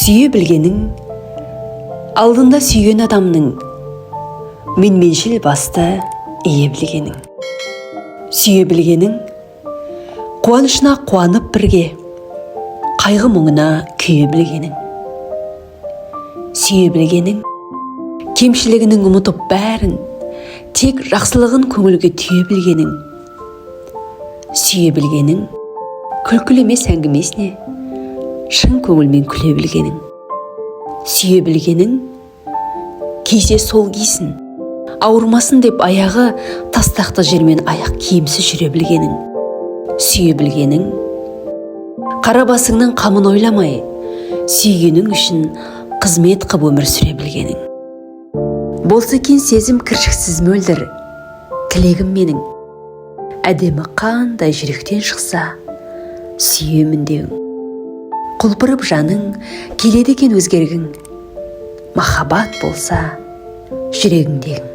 Сүйе білгенің, алдында сүйген адамның менменшіл басты ие білгенің. Сүйе білгенің, қуанышына қуанып бірге, қайғы мұңына күйе білгенің. Сүйе білгенің, кемшілігінің ұмытып бәрін, тек жақсылығын көңілге түйе білгенің. Сүйе білгенің, күлкілі емес әңгімесіне шын көңілмен күле білгенің. Сүйе білгенің, кейде сол кисін, ауырмасын деп аяғы тастақты жермен аяқ киімсіз жүре білгенің. Сүйе білгенің, қара басыңның қамын ойламай, сүйгенің үшін қызмет қып өмір сүре білгенің. Болса екен сезім кіршіксіз мөлдір, тілегім менің, әдемі қандай жүректен шықса, сүйемін деуің. Құлпырып жаның, келеді екен өзгергің, махаббат болса жүрегіңдегің.